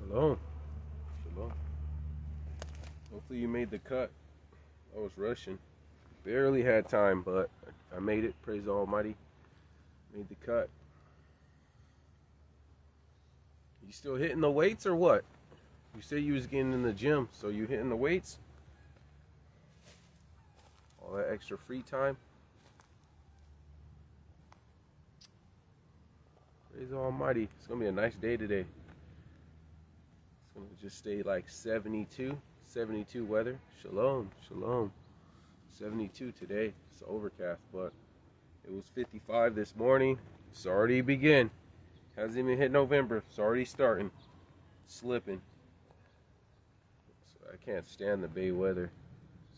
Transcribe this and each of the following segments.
Shalom. Shalom. Hopefully you made the cut. I was rushing. Barely had time, but I made it. Praise the Almighty. Made the cut. You still hitting the weights or what? You said you was getting in the gym, so you hitting the weights? All that extra free time? Praise the Almighty. It's going to be a nice day today. It's going to just stay like 72 weather. Shalom, shalom. 72 today. It's overcast, but it was 55 this morning. It's already begin. Hasn't even hit November. It's already starting. Slipping. So I can't stand the Bay weather.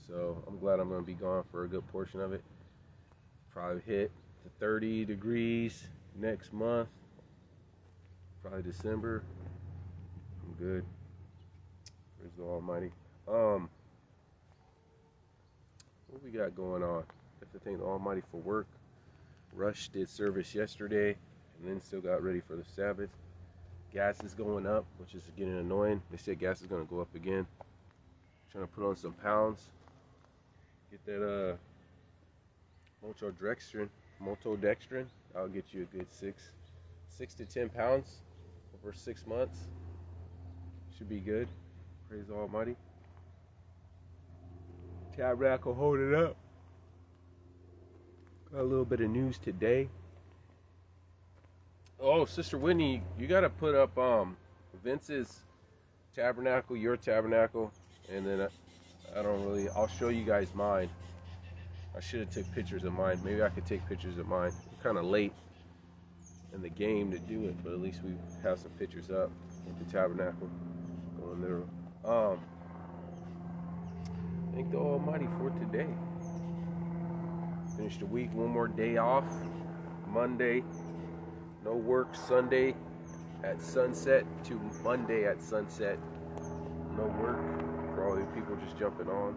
So I'm glad I'm going to be gone for a good portion of it. Probably hit the 30 degrees next month. Probably December. I'm good. Praise the Almighty. What we got going on? Definitely thank the Almighty for work. Rush did service yesterday and then still got ready for the Sabbath. Gas is going up, which is getting annoying. They said gas is going to go up again. Trying to put on some pounds. Get that maltodextrin. I'll get you a good 6 to 10 pounds over 6 months. Should be good. Praise the Almighty. Tabernacle holding up. Got a little bit of news today. Oh, Sister Whitney, you gotta put up Vince's tabernacle, your tabernacle, and then I'll show you guys mine. I should have took pictures of mine. Maybe I could take pictures of mine. We're kind of late in the game to do it, but at least we have some pictures up with the tabernacle going there. Thank the Almighty for today. Finished the week, one more day off. Monday, no work. Sunday at sunset to Monday at sunset, no work. For all the people just jumping on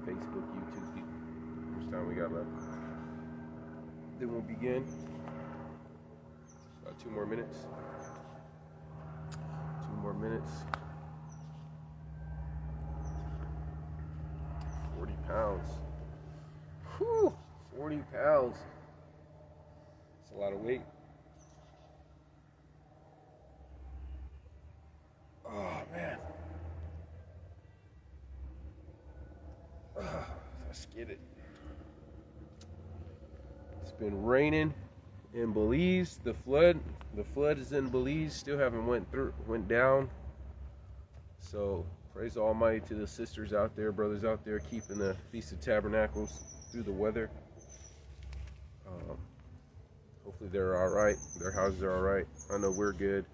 Facebook, YouTube. How much time we got left? Then we'll begin. About 2 more minutes. 2 more minutes. 40 pounds. Whew, 40 pounds. That's a lot of weight. Oh, man. Let's get it. It's been raining in Belize. The flood is in Belize. Still haven't went down. So praise the Almighty to the sisters out there, brothers out there, keeping the Feast of Tabernacles through the weather. Hopefully they're all right. Their houses are all right. I know we're good.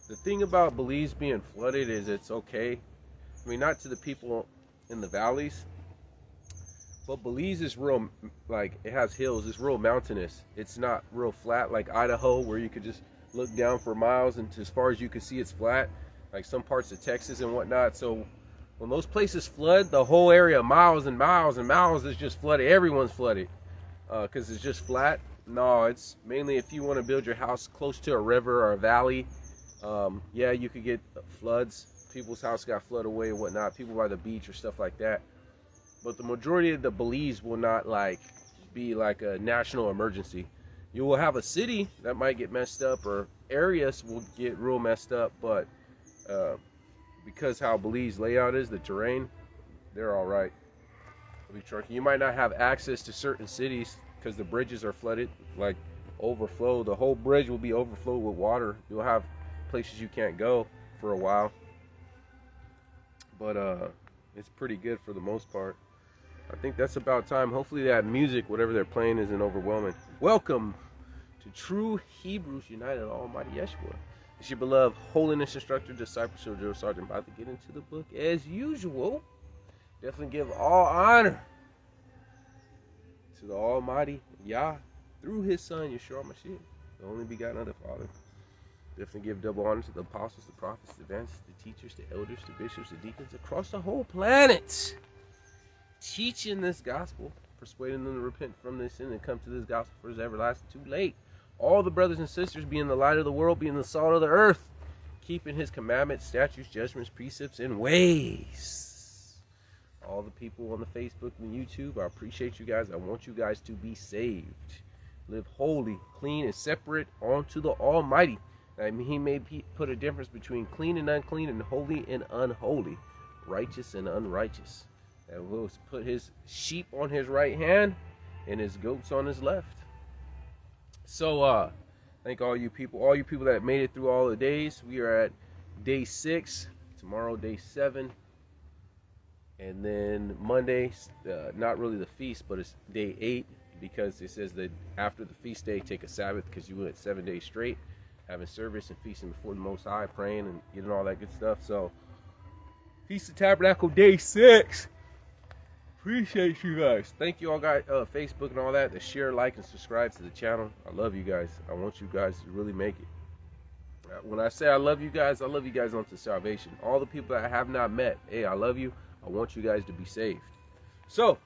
The thing about Belize being flooded is it's okay. I mean, not to the people in the valleys, but Belize is real, like, it has hills. It's real mountainous. It's not real flat like Idaho, where you could just look down for miles and as far as you can see it's flat, like some parts of Texas and whatnot. So when those places flood, the whole area, miles and miles and miles, is just flooded. Everyone's flooded because it's just flat. No, it's mainly if you want to build your house close to a river or a valley. Yeah, you could get floods. People's house got flooded away and whatnot. People by the beach or stuff like that. But the majority of the Belize will not be like a national emergency. You will have a city that might get messed up, or areas will get real messed up. But because how Belize layout is, the terrain, they're all right. You might not have access to certain cities because the bridges are flooded, like overflow. The whole bridge will be overflowed with water. You'll have places you can't go for a while. But it's pretty good for the most part. I think that's about time. Hopefully that music, whatever they're playing, isn't overwhelming. Welcome to True Hebrews United, Almighty Yeshua. It's your beloved holiness instructor, discipleship drill sergeant, about to get into the book as usual. Definitely give all honor to the Almighty Yah through His Son Yeshua Mashiach, the only begotten of the Father. Definitely give double honor to the apostles, the prophets, the evangelists, the teachers, the elders, the bishops, the deacons across the whole planet, teaching this gospel, persuading them to repent from their sin and come to this gospel for His everlasting too late. All the brothers and sisters being the light of the world, being the salt of the earth, keeping his commandments, statutes, judgments, precepts, and ways. All the people on the Facebook and YouTube, I appreciate you guys. I want you guys to be saved. Live holy, clean, and separate unto the Almighty. I mean, he may put a difference between clean and unclean, and holy and unholy, righteous and unrighteous. And will put his sheep on his right hand and his goats on his left. So thank all you people that made it through all the days. We are at day 6, tomorrow day 7, and then Monday, not really the feast, but it's day 8, because it says that after the feast day, take a Sabbath, because you went 7 days straight having service and feasting before the Most High, praying and getting all that good stuff. So Feast of Tabernacle day 6. Appreciate you guys. Thank you all guys, Facebook and all that, to share, like, and subscribe to the channel. I love you guys. I want you guys to really make it. When I say I love you guys unto salvation. All the people that I have not met, hey, I love you. I want you guys to be saved. So,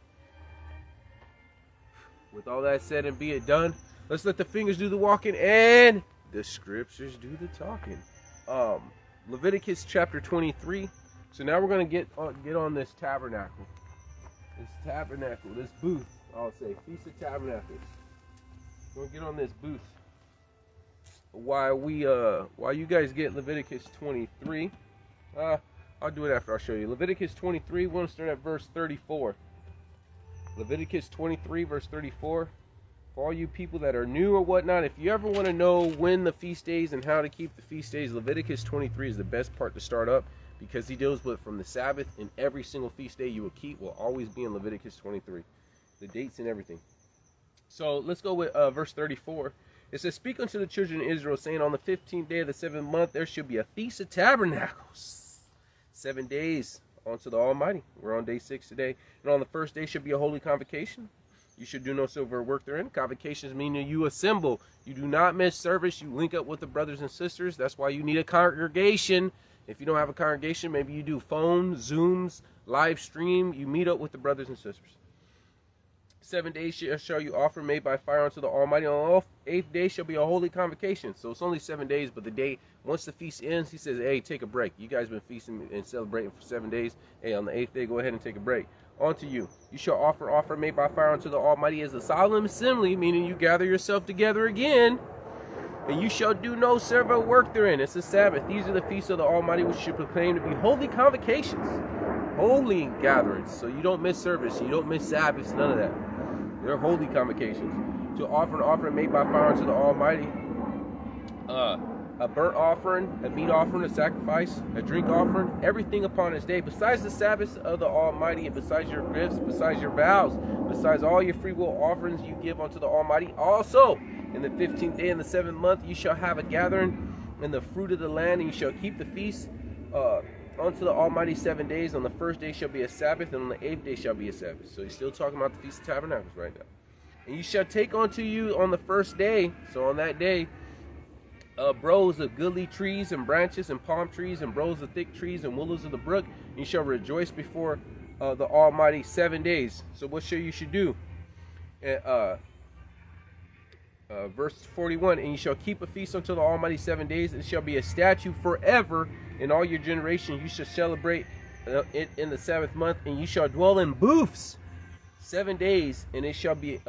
with all that said and be it done, let's let the fingers do the walking and the scriptures do the talking. Leviticus chapter 23. So now we're going to get on this tabernacle. This booth, I'll say, Feast of Tabernacles. We'll get on this booth. While you guys get Leviticus 23, I'll do it after I show you. Leviticus 23, we're going to start at verse 34. Leviticus 23, verse 34. For all you people that are new or whatnot, if you ever want to know when the feast days and how to keep the feast days, Leviticus 23 is the best part to start up, because he deals with from the Sabbath, and every single feast day you will keep will always be in Leviticus 23. The dates and everything. So let's go with verse 34. It says, speak unto the children of Israel, saying, on the 15th day of the 7th month there shall be a Feast of Tabernacles. 7 days unto the Almighty. We're on day 6 today. And on the first day shall be a holy convocation. You should do no silver work therein. Convocations mean that you assemble. You do not miss service. You link up with the brothers and sisters. That's why you need a congregation. If you don't have a congregation, maybe you do phone, Zooms, live stream. You meet up with the brothers and sisters. 7 days shall you offer made by fire unto the Almighty. On the 8th day shall be a holy convocation. So it's only 7 days, but the day, once the feast ends, he says, hey, take a break. You guys been feasting and celebrating for 7 days. Hey, on the 8th day, go ahead and take a break. On to you. You shall offer made by fire unto the Almighty as a solemn assembly, meaning you gather yourself together again. And you shall do no servile work therein. It's the Sabbath. These are the feasts of the Almighty, which should proclaim to be holy convocations, holy gatherings. So you don't miss service, you don't miss Sabbaths, none of that. They're holy convocations. To offer an offering made by fire unto the Almighty, a burnt offering, a meat offering, a sacrifice, a drink offering, everything upon this day, besides the Sabbaths of the Almighty, and besides your gifts, besides your vows, besides all your free will offerings you give unto the Almighty. Also, in the 15th day in the 7th month, you shall have a gathering in the fruit of the land, and you shall keep the feast unto the Almighty 7 days. On the first day shall be a Sabbath, and on the 8th day shall be a Sabbath. So he's still talking about the Feast of Tabernacles right now. And you shall take unto you on the first day, so on that day, broods of goodly trees and branches and palm trees and broods of thick trees and willows of the brook. And you shall rejoice before the Almighty 7 days. So what you should do? Verse 41, and you shall keep a feast unto the Almighty 7 days. It shall be a statute forever in all your generations. You shall celebrate it in the 7th month, and you shall dwell in booths 7 days. And it shall be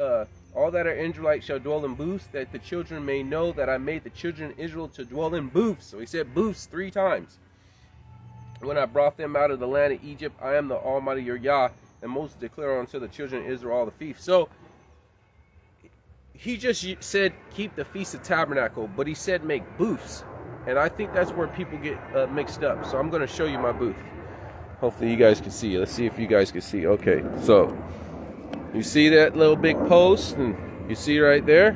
all that are Israelites shall dwell in booths, that the children may know that I made the children of Israel to dwell in booths. So he said booths 3 times. When I brought them out of the land of Egypt, I am the Almighty your Yah. And Moses declared unto the children of Israel all the feasts. So he just said keep the Feast of Tabernacle, but he said make booths. And I think that's where people get mixed up. So I'm going to show you my booth. Hopefully you guys can see. Let's see if you guys can see. Okay, so you see that little big post, and you see right there,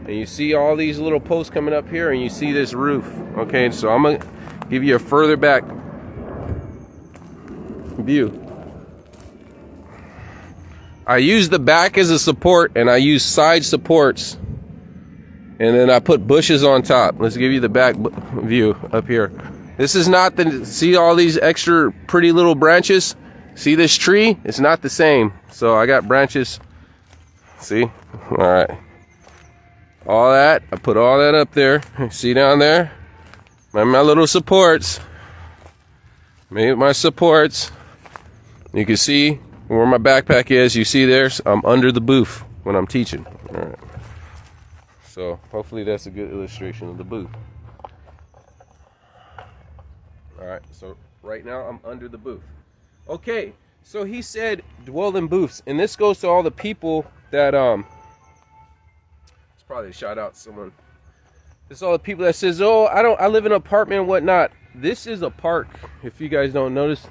and you see all these little posts coming up here, and you see this roof. Okay, so I'm going to give you a further back view. I use the back as a support, and I use side supports, and then I put bushes on top. Let's give you the back view up here. This is not the, see all these extra pretty little branches? See this tree? It's not the same. So I got branches. See? All right. All that, I put all that up there. See down there? my little supports. Made my supports. You can see where my backpack is. You see there, I'm under the booth when I'm teaching. All right. So hopefully that's a good illustration of the booth. All right, so right now I'm under the booth. Okay, so he said dwell in booths, and this goes to all the people that it's probably a shout out to someone. This is all the people that says, oh, I live in an apartment and whatnot. This is a park. If you guys don't notice,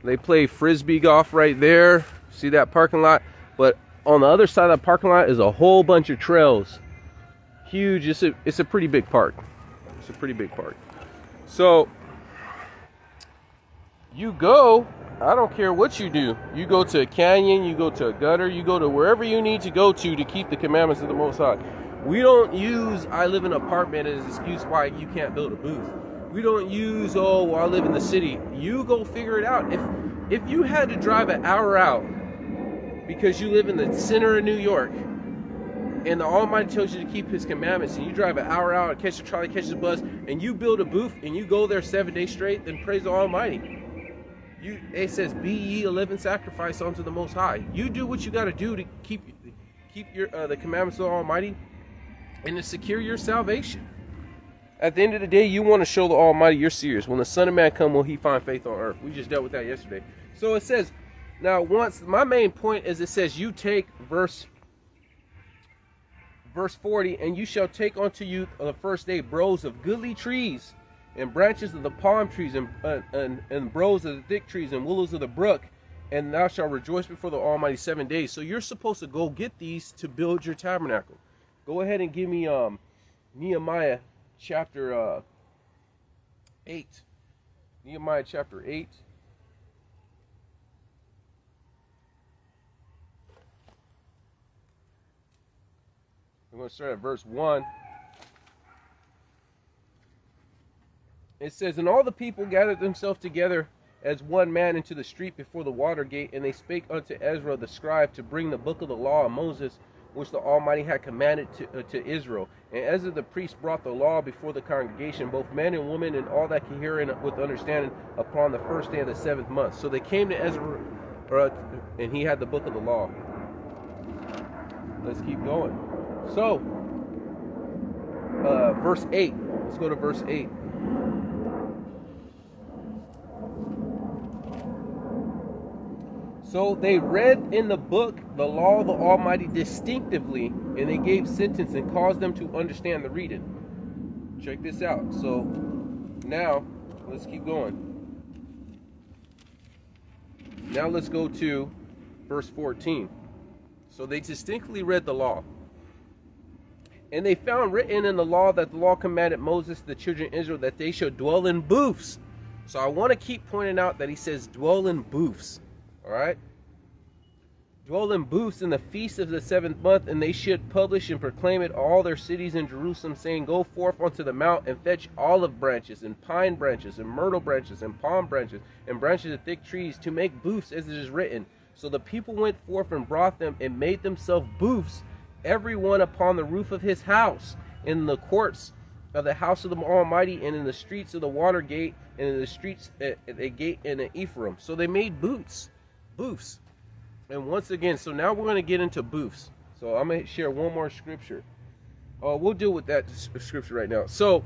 they play frisbee golf right there. See that parking lot? But on the other side of the parking lot is a whole bunch of trails. Huge. It's a pretty big park. It's a pretty big park. So you go, I don't care what you do. You go to a canyon, you go to a gutter, you go to wherever you need to go to keep the commandments of the Most High. We don't use I live in an apartment as an excuse why you can't build a booth. We don't use, oh, well, I live in the city. You go figure it out. If you had to drive an hour out because you live in the center of New York and the Almighty tells you to keep His commandments, and you drive an hour out and catch the trolley, catch the bus, and you build a booth and you go there 7 days straight, then praise the Almighty. It says, be ye a living sacrifice unto the Most High. You do what you got to do to keep your the commandments of the Almighty and to secure your salvation. At the end of the day, you want to show the Almighty you're serious. When the Son of Man come, will He find faith on earth? We just dealt with that yesterday. So it says, now once, my main point is it says, you take verse 40, and you shall take unto you on the first day broods of goodly trees, and branches of the palm trees, and broods of the thick trees, and willows of the brook, and thou shalt rejoice before the Almighty 7 days. So you're supposed to go get these to build your tabernacle. Go ahead and give me Nehemiah chapter 8. Nehemiah chapter 8. I'm going to start at verse 1. It says, and all the people gathered themselves together as one man into the street before the water gate, and they spake unto Ezra the scribe to bring the book of the law of Moses, which the Almighty had commanded to Israel. And Ezra the priest brought the law before the congregation, both men and women, and all that can hear it with understanding, upon the first day of the 7th month. So they came to Ezra, and he had the book of the law. Let's keep going. So, verse 8. Let's go to verse 8. So they read in the book the law of the Almighty distinctively, and they gave sentence and caused them to understand the reading. Check this out. So now let's keep going. Now let's go to verse 14. So they distinctly read the law. And they found written in the law that the law commanded Moses, the children of Israel, that they should dwell in booths. So I want to keep pointing out that he says dwell in booths. All right, dwell in booths in the feast of the 7th month, and they should publish and proclaim it all their cities in Jerusalem, saying, go forth unto the mount and fetch olive branches and pine branches and myrtle branches and palm branches and branches of thick trees to make booths, as it is written. So the people went forth and brought them and made themselves booths, every one upon the roof of his house, in the courts of the house of the Almighty, and in the streets of the water gate, and in the streets at the gate in the Ephraim. So they made booths. And once again, so now we're going to get into booths. So I'm going to share one more scripture. We'll deal with that scripture right now. So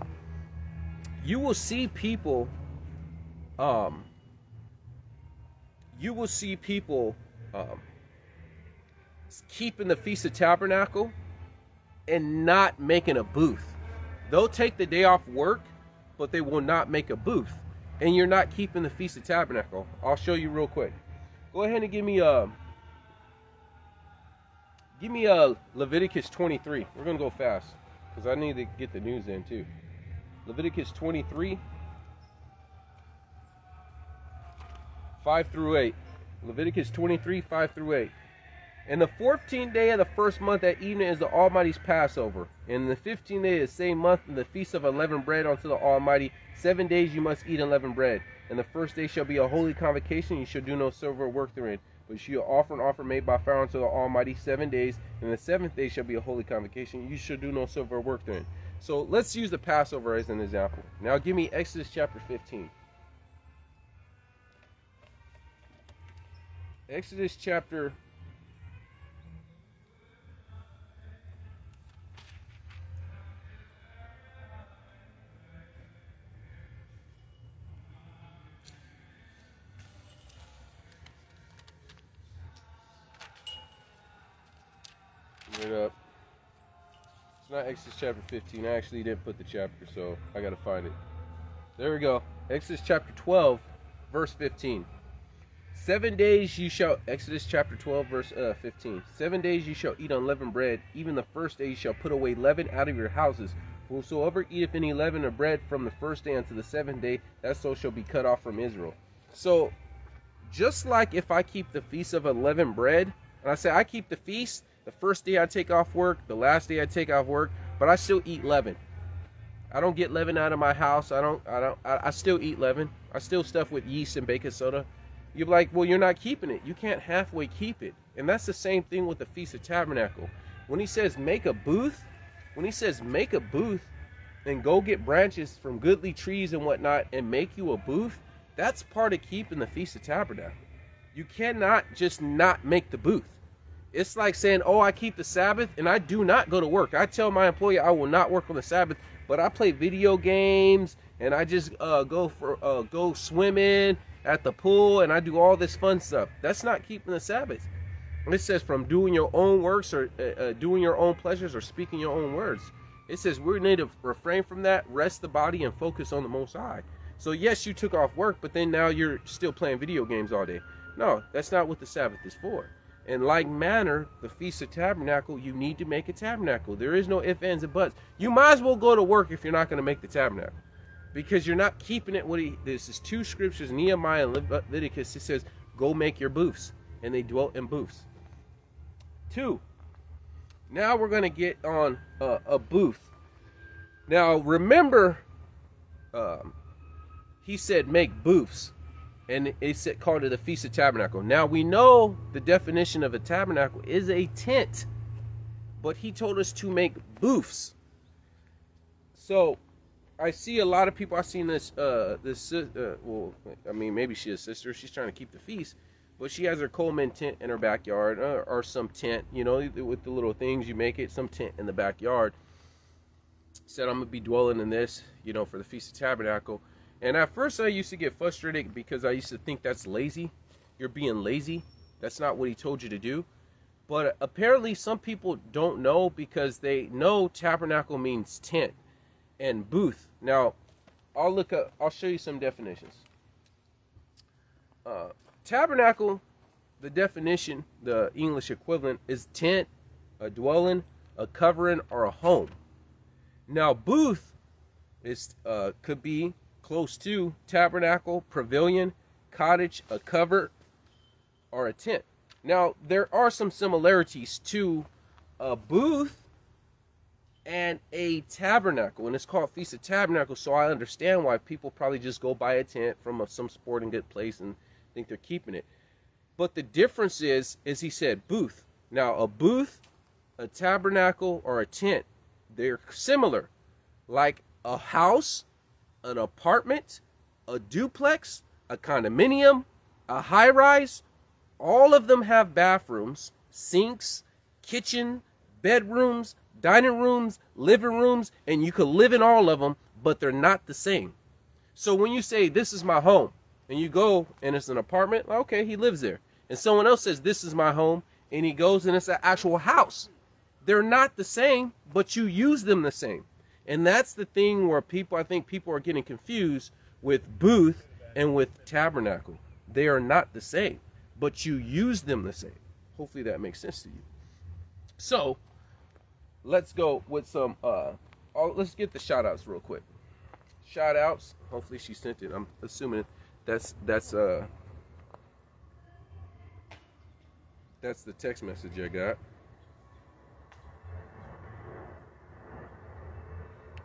you will see people keeping the Feast of Tabernacle and not making a booth. They'll take the day off work, but they will not make a booth, and you're not keeping the Feast of Tabernacle. I'll show you real quick. Go ahead and give me Leviticus 23. We're gonna go fast because I need to get the news in too. Leviticus 23, 5 through 8. Leviticus 23, 5 through 8. And the 14th day of the first month at evening is the Almighty's Passover. And the 15th day of the same month, in the feast of unleavened bread unto the Almighty. 7 days you must eat unleavened bread. And the first day shall be a holy convocation. You shall do no silver work therein, but you shall offer an offering made by fire unto the Almighty 7 days. And the 7th day shall be a holy convocation. You shall do no silver work therein. So let's use the Passover as an example. Now give me Exodus chapter 15. Exodus chapter 15. Up. It's not Exodus chapter 15. I actually didn't put the chapter, so I gotta find it. There we go. Exodus chapter 12, verse 15. 7 days you shall, Exodus chapter 12, verse 15. 7 days you shall eat unleavened bread. Even the first day you shall put away leaven out of your houses. Whosoever eateth any leaven or bread from the first day unto the 7th day, that soul shall be cut off from Israel. So, just like if I keep the feast of unleavened bread, and I say I keep the feast, the first day I take off work, the last day I take off work, but I still eat leaven. I don't get leaven out of my house. I still eat leaven. I still stuff with yeast and baking soda. You're like, well, you're not keeping it. You can't halfway keep it. And that's the same thing with the Feast of Tabernacle. When he says make a booth, and go get branches from goodly trees and whatnot and make you a booth, that's part of keeping the Feast of Tabernacle. You cannot just not make the booth. It's like saying, oh, I keep the Sabbath and I do not go to work. I tell my employee I will not work on the Sabbath, but I play video games and I just go swimming at the pool and I do all this fun stuff. That's not keeping the Sabbath. It says from doing your own works or doing your own pleasures or speaking your own words. It says we need to refrain from that, rest the body, and focus on the Most High. So yes, you took off work, but then now you're still playing video games all day. No, that's not what the Sabbath is for. In like manner, the Feast of Tabernacle, you need to make a tabernacle. There is no ifs, ands, and buts. You might as well go to work if you're not going to make the tabernacle, because you're not keeping it. This is two scriptures, Nehemiah and Leviticus. It says, go make your booths, and they dwelt in booths. 2. Now we're going to get on a booth. Now remember, he said make booths. And it called it a Feast of Tabernacle. Now we know the definition of a tabernacle is a tent, but he told us to make booths. So I see a lot of people. I've seen this. Well, I mean, maybe she's a sister. She's trying to keep the feast, but she has her Coleman tent in her backyard, or some tent, you know, with the little things you make it. Some tent in the backyard. Said I'm gonna be dwelling in this, you know, for the Feast of Tabernacle. And at first I used to get frustrated because I used to think that's lazy. You're being lazy. That's not what he told you to do. But apparently some people don't know, because they know tabernacle means tent and booth. Now, I'll show you some definitions. Tabernacle, the definition, the English equivalent, is tent, a dwelling, a covering, or a home. Now, booth is could be close to tabernacle, pavilion, cottage, a cover, or a tent. Now, there are some similarities to a booth and a tabernacle, and it's called Feast of Tabernacle, so I understand why people probably just go buy a tent from some sporting good place and think they're keeping it. But the difference is he said booth. Now, a booth, a tabernacle, or a tent, they're similar. Like a house, an apartment, a duplex, a condominium, a high-rise, all of them have bathrooms, sinks, kitchen, bedrooms, dining rooms, living rooms, and you could live in all of them, but they're not the same. So when you say, this is my home, and you go and it's an apartment, okay, he lives there. And someone else says, this is my home, and he goes and it's an actual house. They're not the same, but you use them the same. And that's the thing where I think people are getting confused with booth and with tabernacle. They are not the same, but you use them the same. Hopefully that makes sense to you. So let's go with some, let's get the shout outs real quick. Shout outs. Hopefully she sent it. I'm assuming that's the text message I got.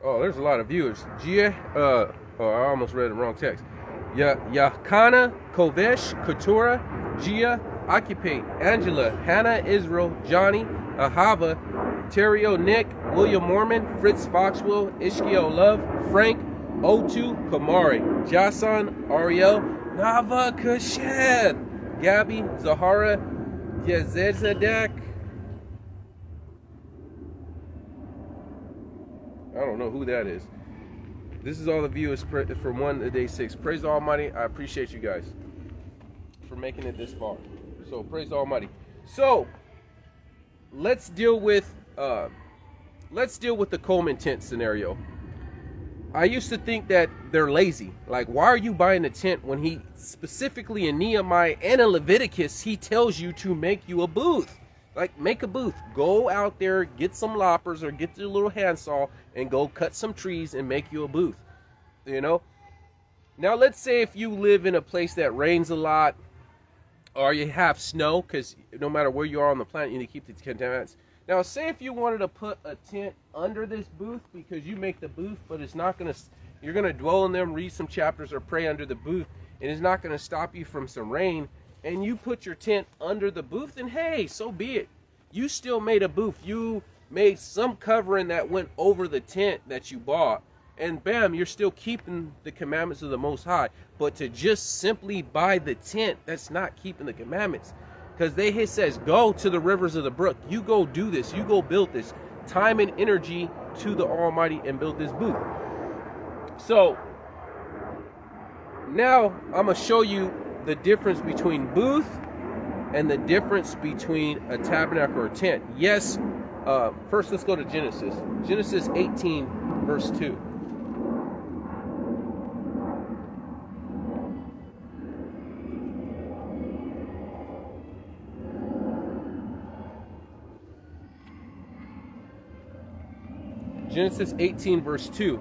Oh, there's a lot of viewers. Gia, I almost read the wrong text. Yakana, Kovesh, Katura, Gia, Occupate, Angela, Hannah, Israel, Johnny, Ahava, Terrio Nick, William Mormon, Fritz Foxwell, Ishkiel Love, Frank, O2, Kamari, Jason, Ariel, Nava Kashed, Gabby, Zahara, Yezedek. I don't know who that is. This is all the viewers from 1 to day 6. Praise the Almighty. I appreciate you guys for making it this far. So praise the Almighty. So let's deal with the Coleman tent scenario. I used to think that they're lazy. Like, why are you buying a tent when he specifically in Nehemiah and in Leviticus, he tells you to make you a booth? Like, make a booth. Go out there, get some loppers or get your little handsaw and go cut some trees and make you a booth. You know? Now, let's say if you live in a place that rains a lot or you have snow, because no matter where you are on the planet, you need to keep the contaminants. Now, say if you wanted to put a tent under this booth because you make the booth, but it's not going to, you're going to dwell in them, read some chapters or pray under the booth, and it's not going to stop you from some rain, and you put your tent under the booth, and hey, so be it. You still made a booth. You made some covering that went over the tent that you bought, and bam, you're still keeping the commandments of the Most High. But to just simply buy the tent, that's not keeping the commandments. Because he says, go to the rivers of the brook. You go do this. You go build this. Time and energy to the Almighty and build this booth. So, now I'm going to show you the difference between booth and the difference between a tabernacle or a tent. Yes, first let's go to Genesis. Genesis 18, verse 2. Genesis 18, verse 2.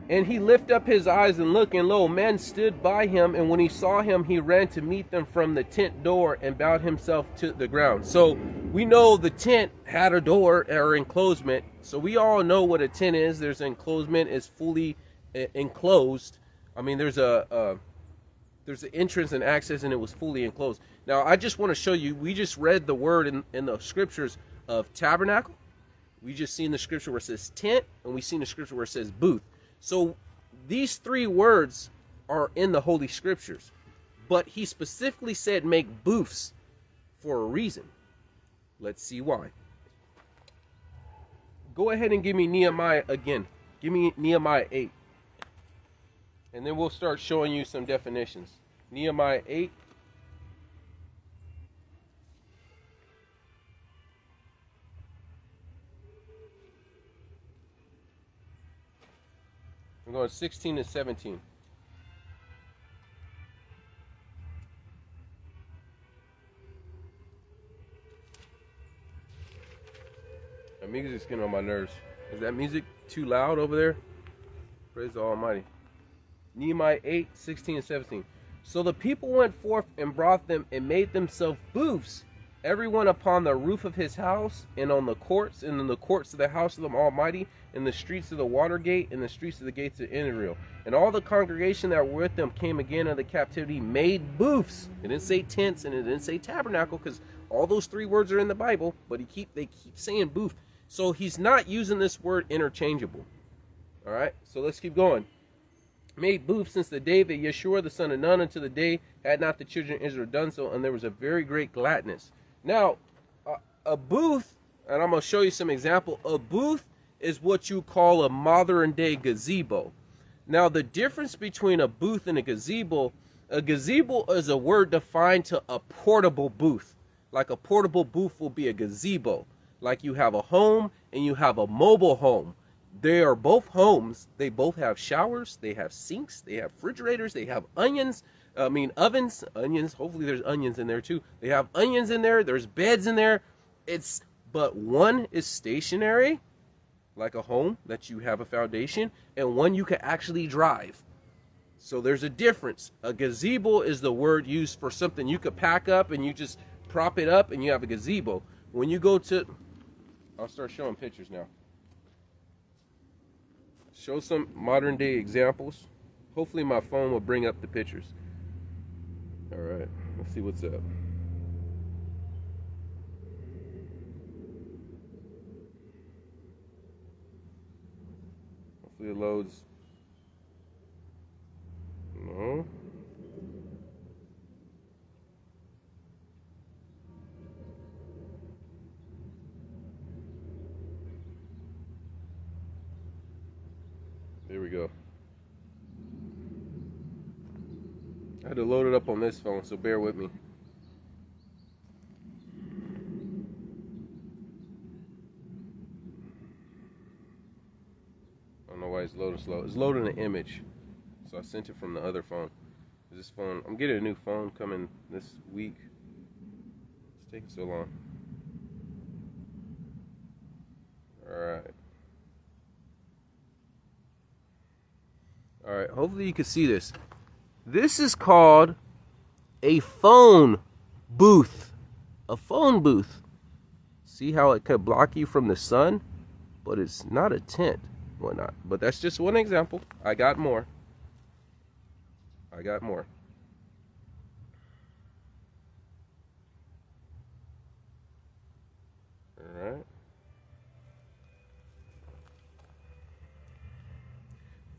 And he lifted up his eyes and looked, and lo, men stood by him. And when he saw him, he ran to meet them from the tent door and bowed himself to the ground. So we know the tent had a door or enclosement. So we all know what a tent is. There's an enclosement, is fully enclosed. I mean, there's an entrance and access, and it was fully enclosed. Now, I just want to show you, we just read the word in the scriptures of tabernacle. We just seen the scripture where it says tent, and we seen the scripture where it says booth. So these three words are in the Holy Scriptures, but he specifically said make booths for a reason. Let's see why. Go ahead and give me Nehemiah again. Give me Nehemiah 8. And then we'll start showing you some definitions. Nehemiah 8. I'm going 16 and 17. That music's getting on my nerves. Is that music too loud over there? Praise the Almighty. Nehemiah 8, 16 and 17. So the people went forth and brought them and made themselves booths, everyone upon the roof of his house, and on the courts, and in the courts of the house of the Almighty, in the streets of the water gate, in the streets of the gates of Israel. And all the congregation that were with them came again out of the captivity, made booths. It didn't say tents, and it didn't say tabernacle, because all those three words are in the Bible, but they keep saying booth. So he's not using this word interchangeable. All right, so let's keep going. Made booths since the day that Yeshua the son of Nun, until the day had not the children of Israel done so, and there was a very great gladness. Now, a booth, and I'm going to show you some example. A booth is what you call a modern day gazebo. Now, the difference between a booth and a gazebo is a word defined to a portable booth. Like a portable booth will be a gazebo. Like you have a home and you have a mobile home. They are both homes. They both have showers. They have sinks. They have refrigerators. They have ovens. Onions. Hopefully there's onions in there too. They have onions in there. There's beds in there. But one is stationary, like a home that you have a foundation, and one you can actually drive. So there's a difference. A gazebo is the word used for something you could pack up and you just prop it up and you have a gazebo. When you go to, I'll start showing pictures now. Show some modern day examples. Hopefully my phone will bring up the pictures. All right, let's see what's up. Hopefully it loads. No. There we go. I had to load it up on this phone, so bear with me. I don't know why it's loading slow. It's loading an image, so I sent it from the other phone. This phone, I'm getting a new phone coming this week. It's taking so long. Alright. Alright, hopefully you can see this. This is called a phone booth. A phone booth. See how it could block you from the sun? But it's not a tent. Whatnot. But that's just one example. I got more. I got more. Alright.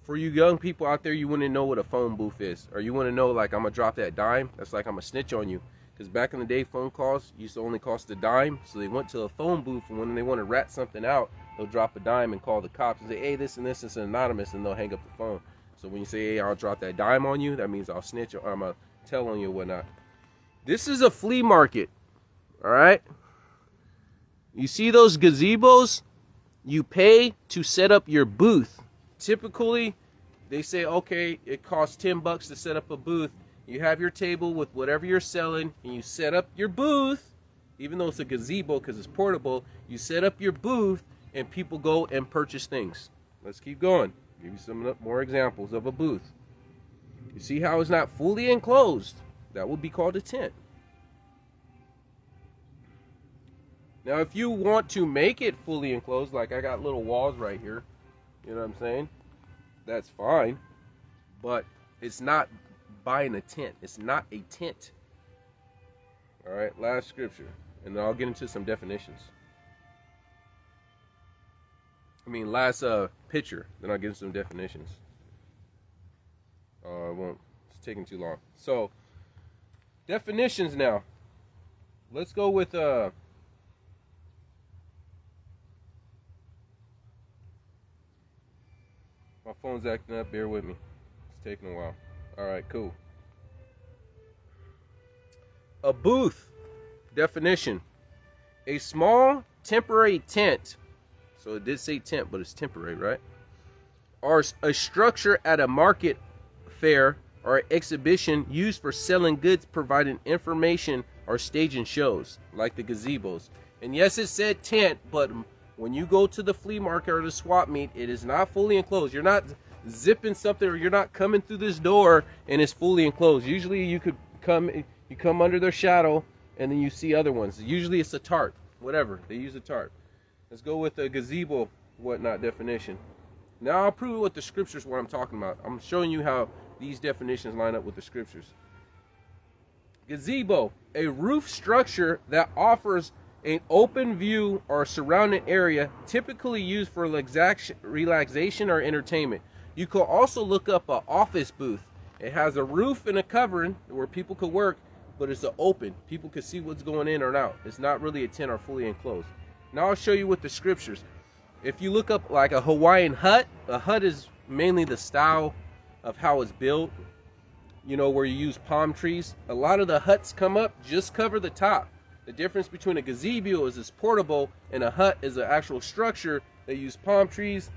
For you young people out there, you want to know what a phone booth is. Or you want to know, like, I'm going to drop that dime. That's like I'm going to snitch on you. Because back in the day, phone calls used to only cost a dime. So they went to a phone booth, and when they want to rat something out, they'll drop a dime and call the cops and say, hey, this and this is anonymous, and they'll hang up the phone. So when you say, hey, I'll drop that dime on you, that means I'll snitch or I'm going to tell on you or whatnot. This is a flea market. All right? You see those gazebos? You pay to set up your booth. Typically, they say, okay, it costs $10 to set up a booth. You have your table with whatever you're selling, and you set up your booth. Even though it's a gazebo because it's portable, you set up your booth, and people go and purchase things. Let's keep going. Give you some more examples of a booth. You see how it's not fully enclosed? That would be called a tent. Now, if you want to make it fully enclosed, like I got little walls right here, you know what I'm saying? That's fine. But it's not buying a tent. It's not a tent. All right, last scripture. And then I'll get into some definitions. Last picture. Then I'll get into some definitions. I won't. It's taking too long. So, definitions now. Let's go with my phone's acting up. Bear with me. It's taking a while. Alright, cool. A booth. Definition. A small temporary tent. So it did say tent, but it's temporary, right? Or a structure at a market, fair, or exhibition used for selling goods, providing information, or staging shows, like the gazebos. And yes, it said tent, but when you go to the flea market or the swap meet, it is not fully enclosed. You're not zipping something, or you're not coming through this door and it's fully enclosed. Usually you come under their shadow, and then you see other ones. Usually it's a tarp, whatever. They use a tarp. Let's go with a gazebo, whatnot definition. Now I'll prove what the scriptures, what I'm talking about. I'm showing you how these definitions line up with the scriptures. Gazebo, a roof structure that offers an open view or surrounding area, typically used for relaxation or entertainment. You could also look up an office booth. It has a roof and a covering where people could work, but it's open. People could see what's going in or out. It's not really a tent or fully enclosed. Now I'll show you with the scriptures. If you look up like a Hawaiian hut, a hut is mainly the style of how it's built. You know, where you use palm trees. A lot of the huts come up, just cover the top. The difference between a gazebo is it's portable, and a hut is an actual structure. They use palm trees.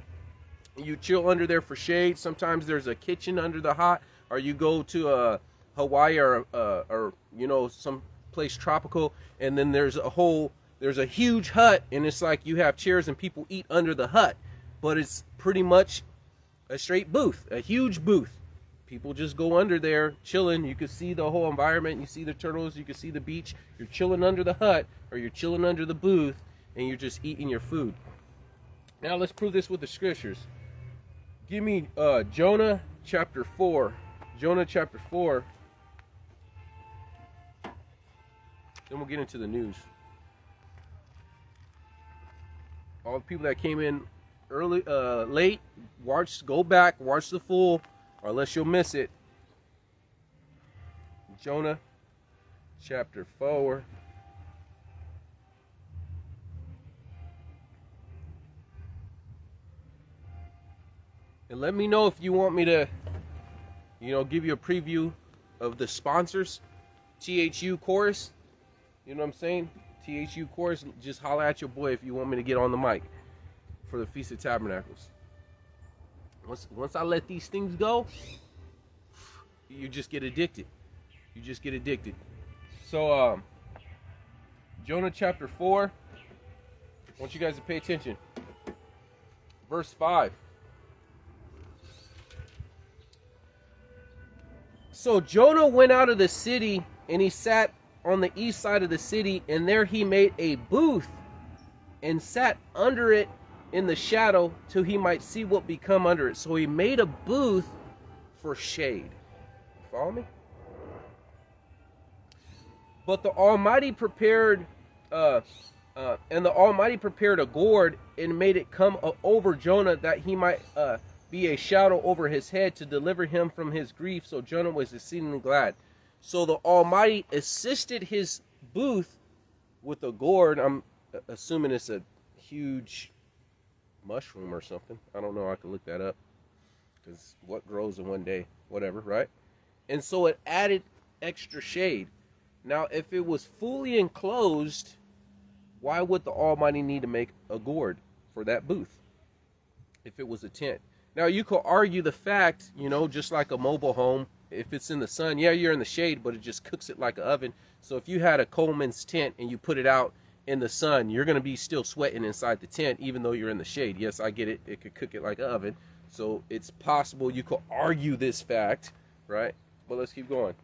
You chill under there for shade. Sometimes there's a kitchen under the hut, or you go to a Hawaii or you know, some place tropical, and then there's a huge hut, and it's like you have chairs and people eat under the hut, but it's pretty much a straight booth, a huge booth. People just go under there chilling. You can see the whole environment. You see the turtles. You can see the beach. You're chilling under the hut, or you're chilling under the booth, and you're just eating your food. Now let's prove this with the scriptures. Give me Jonah chapter 4. Jonah chapter 4. Then we'll get into the news. All the people that came in late, go back, watch the full, or unless you'll miss it. Jonah chapter 4. And let me know if you want me to, give you a preview of the sponsors. THU Chorus. You know what I'm saying? THU Chorus. Just holler at your boy if you want me to get on the mic for the Feast of Tabernacles. Once I let these things go, you just get addicted. You just get addicted. So, Jonah chapter 4. I want you guys to pay attention. Verse 5. So Jonah went out of the city, and he sat on the east side of the city, and there he made a booth and sat under it in the shadow till he might see what become under it. So he made a booth for shade. Follow me? But the Almighty prepared a gourd and made it come over Jonah, that he might be a shadow over his head to deliver him from his grief. So Jonah was exceedingly glad. So the Almighty assisted his booth with a gourd. I'm assuming it's a huge mushroom or something. I don't know. I could look that up, because what grows in one day, whatever, right? And so it added extra shade. Now, if it was fully enclosed, why would the Almighty need to make a gourd for that booth if it was a tent? Now, you could argue the fact, just like a mobile home, if it's in the sun, yeah, you're in the shade, but it just cooks it like an oven. So if you had a Coleman's tent and you put it out in the sun, you're going to be still sweating inside the tent, even though you're in the shade. Yes, I get it. It could cook it like an oven. So it's possible you could argue this fact, right? But let's keep going.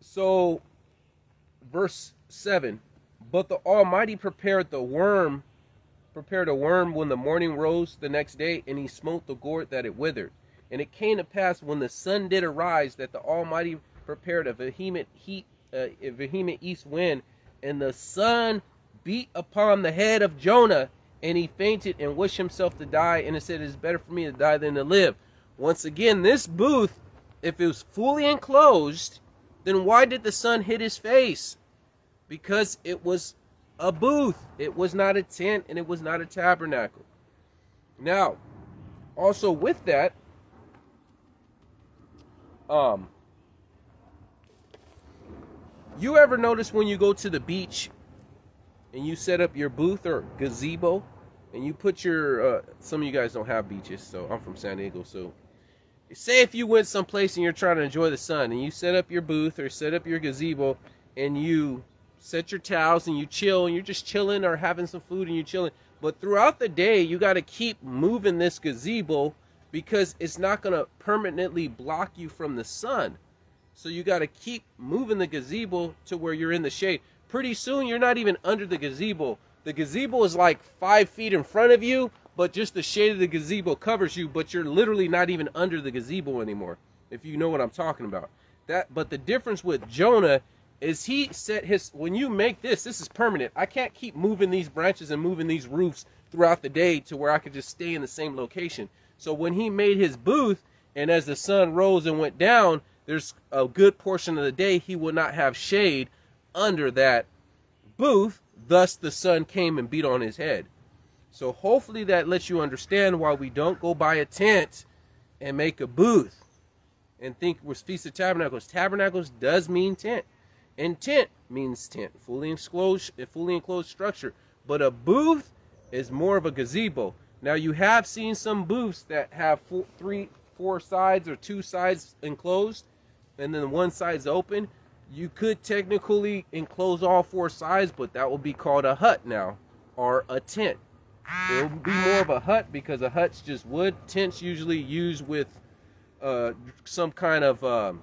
So, verse 7. But the Almighty prepared a worm when the morning rose the next day, and he smote the gourd that it withered. And it came to pass, when the sun did arise, that the Almighty prepared a vehement east wind, and the sun beat upon the head of Jonah, and he fainted and wished himself to die. And it said, it is better for me to die than to live. Once again, this booth, if it was fully enclosed, then why did the sun hit his face? Because it was a booth. It was not a tent, and it was not a tabernacle. Now, also with that, you ever notice when you go to the beach and you set up your booth or gazebo, and you put your, some of you guys don't have beaches, so I'm from San Diego, so say if you went someplace and you're trying to enjoy the sun, and you set up your booth or set up your gazebo, and you set your towels and you chill, and you're just chilling or having some food and you're chilling. But throughout the day, you got to keep moving this gazebo, because it's not going to permanently block you from the sun. So you got to keep moving the gazebo to where you're in the shade. Pretty soon, you're not even under the gazebo. The gazebo is like 5 feet in front of you, but just the shade of the gazebo covers you, but you're literally not even under the gazebo anymore, if you know what I'm talking about. But the difference with Jonah is he set his, when you make this is permanent. I can't keep moving these branches and moving these roofs throughout the day to where I could just stay in the same location. So when he made his booth, and as the sun rose and went down, there's a good portion of the day he would not have shade under that booth. Thus the sun came and beat on his head. So hopefully that lets you understand why we don't go buy a tent and make a booth and think we're Feast of Tabernacles. Tabernacles does mean tent. And tent means tent, fully enclosed structure. But a booth is more of a gazebo. Now, you have seen some booths that have four sides or 2 sides enclosed, and then one side's open. You could technically enclose all 4 sides, but that will be called a hut now, or a tent. It will be more of a hut, because a hut's just wood. Tents usually used with some kind of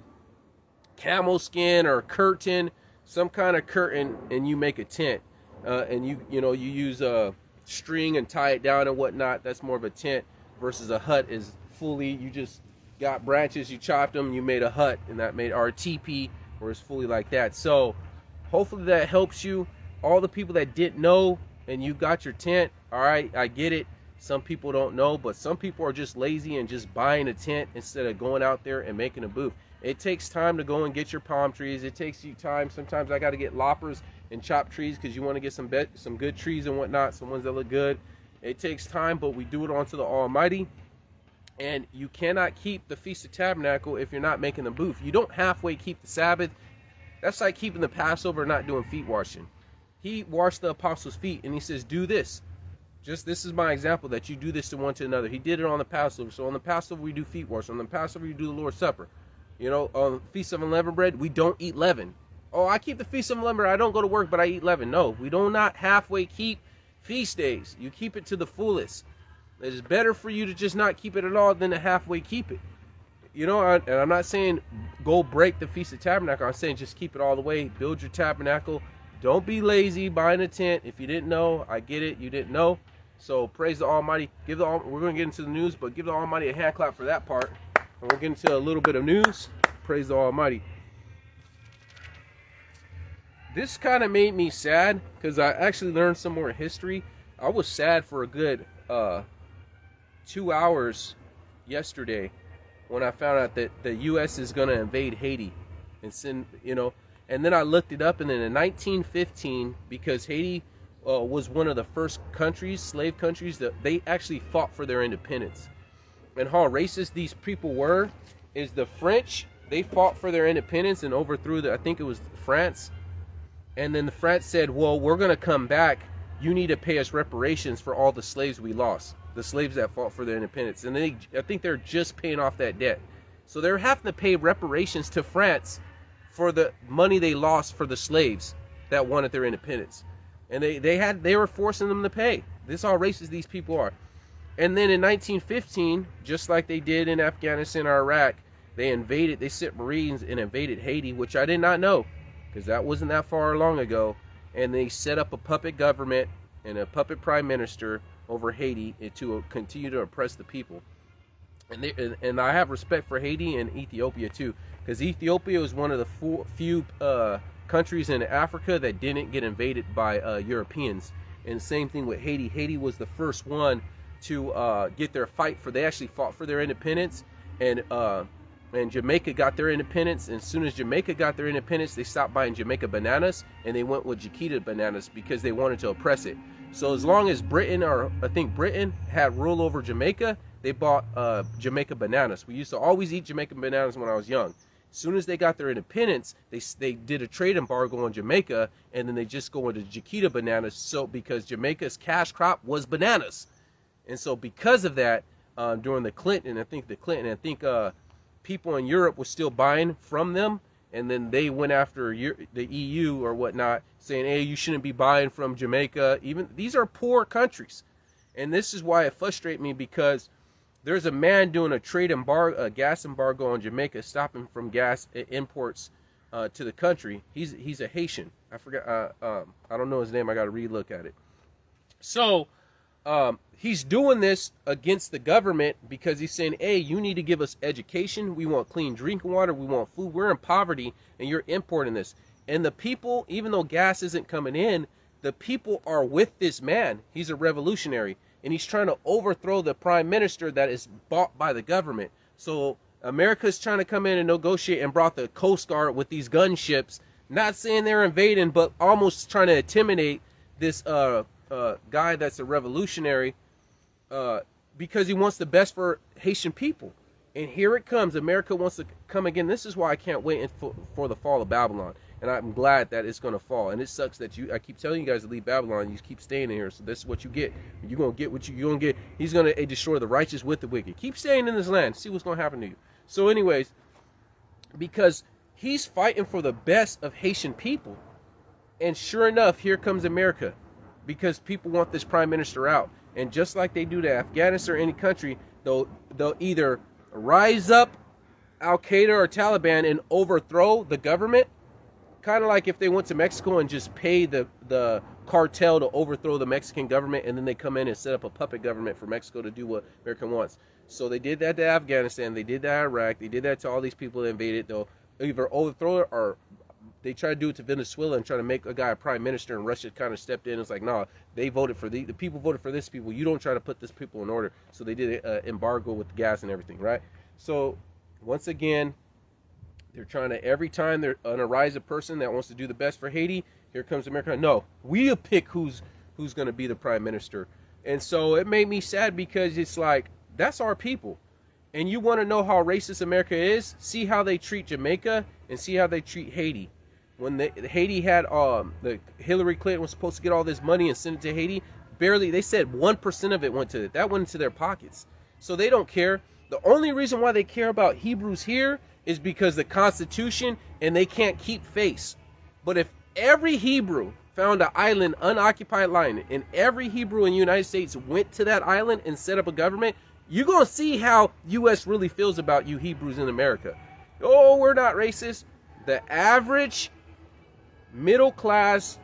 camel skin or curtain, some kind of curtain, and you make a tent. And you use a string and tie it down and whatnot. That's more of a tent, versus a hut is fully, you just got branches, you chopped them, you made a hut, and that made our teepee, or it's fully like that. So hopefully that helps you. All the people that didn't know and you got your tent, all right, I get it. Some people don't know, but some people are just lazy and just buying a tent instead of going out there and making a booth. It takes time to go and get your palm trees. It takes you time. Sometimes I got to get loppers and chop trees because you want to get some good trees and whatnot, some ones that look good. It takes time, but we do it unto the Almighty. And you cannot keep the Feast of Tabernacle if you're not making the booth. You don't halfway keep the Sabbath. That's like keeping the Passover, not doing feet washing. He washed the apostles' feet, and he says, do this. Just this is my example, that you do this to one to another. He did it on the Passover. So on the Passover, we do feet wash. On the Passover, you do the Lord's Supper. You know, on the Feast of Unleavened Bread, we don't eat leaven. Oh, I keep the Feast of Unleavened Bread. I don't go to work, but I eat leaven. No, we do not halfway keep feast days. You keep it to the fullest. It is better for you to just not keep it at all than to halfway keep it. You know, and I'm not saying go break the Feast of Tabernacle. I'm saying just keep it all the way. Build your tabernacle. Don't be lazy buying a tent. If you didn't know, I get it. You didn't know. So praise the Almighty. We're going to get into the news, but give the Almighty a hand clap for that part. And we'll get into a little bit of news. Praise the Almighty. This kind of made me sad because I actually learned some more history. I was sad for a good 2 hours yesterday when I found out that the U.S. is going to invade Haiti and send, you know, and then I looked it up, and then in 1915, because Haiti was one of the first countries, slave countries, that they actually fought for their independence. And how racist these people were is the French, they fought for their independence and overthrew I think it was France. And then the France said, well, we're going to come back. You need to pay us reparations for all the slaves we lost. The slaves that fought for their independence. And I think they're just paying off that debt. So they're having to pay reparations to France for the money they lost for the slaves that wanted their independence. And they were forcing them to pay. This is how racist these people are. And then in 1915, just like they did in Afghanistan or Iraq, they sent Marines and invaded Haiti, which I did not know, because that wasn't that far long ago. And they set up a puppet government and a puppet prime minister over Haiti to continue to oppress the people. And I have respect for Haiti and Ethiopia too, because Ethiopia was one of the few countries in Africa that didn't get invaded by Europeans. And same thing with Haiti. Haiti was the first one to get their fight for. They actually fought for their independence, and Jamaica got their independence. And as soon as Jamaica got their independence, they stopped buying Jamaica bananas and they went with Chiquita bananas because they wanted to oppress it. So as long as Britain, or I think Britain, had rule over Jamaica, they bought Jamaica bananas. We used to always eat Jamaican bananas when I was young. As soon as they got their independence, they did a trade embargo on Jamaica, and then they just go into Chiquita bananas. So because Jamaica's cash crop was bananas, and so because of that, during the Clinton, I think people in Europe were still buying from them, and then they went after the EU or whatnot, saying, hey, you shouldn't be buying from Jamaica. Even these are poor countries, and this is why it frustrates me, because there's a man doing a gas embargo on Jamaica, stopping from gas imports to the country. He's a Haitian. I forgot. I don't know his name. I got to re-look at it. So he's doing this against the government because he's saying, hey, you need to give us education. We want clean drinking water. We want food. We're in poverty, and you're importing this. And the people, even though gas isn't coming in, the people are with this man. He's a revolutionary. And he's trying to overthrow the prime minister that is bought by the government. So America's trying to come in and negotiate, and brought the Coast Guard with these gunships, not saying they're invading, but almost trying to intimidate this guy that's a revolutionary because he wants the best for Haitian people. And here it comes. America wants to come again. This is why I can't wait for the fall of Babylon. And I'm glad that it's going to fall. And it sucks that I keep telling you guys to leave Babylon. You keep staying in here. So this is what you get. You're going to get what you're going to get. He's going to destroy the righteous with the wicked. Keep staying in this land. See what's going to happen to you. So anyways, because he's fighting for the best of Haitian people. And sure enough, here comes America. Because people want this prime minister out. And just like they do to Afghanistan or any country, they'll either rise up Al-Qaeda or Taliban and overthrow the government. Kind of like if they went to Mexico and just paid the cartel to overthrow the Mexican government, and then they come in and set up a puppet government for Mexico to do what America wants. So they did that to Afghanistan, they did that to Iraq, they did that to all these people that invaded. They'll either overthrow it or they tried to do it to Venezuela and try to make a guy a prime minister, and Russia kind of stepped in. It's like, no, they voted for the people voted for this people. You don't try to put this people in order. So they did an embargo with gas and everything, right? So once again, they're trying to, every time they're on a rise a person that wants to do the best for Haiti, here comes America. No, we pick who's going to be the prime minister. And so it made me sad, because it's like, that's our people. And you want to know how racist America is? See how they treat Jamaica and see how they treat Haiti. When Haiti had, the Hillary Clinton was supposed to get all this money and send it to Haiti, barely, they said 1% of it went to it. That went into their pockets. So they don't care. The only reason why they care about Hebrews here is because the Constitution, and they can't keep face. But if every Hebrew found an island, unoccupied line, and every Hebrew in the United States went to that island and set up a government, you're going to see how U.S. really feels about you Hebrews in America. Oh, we're not racist. The average middle-class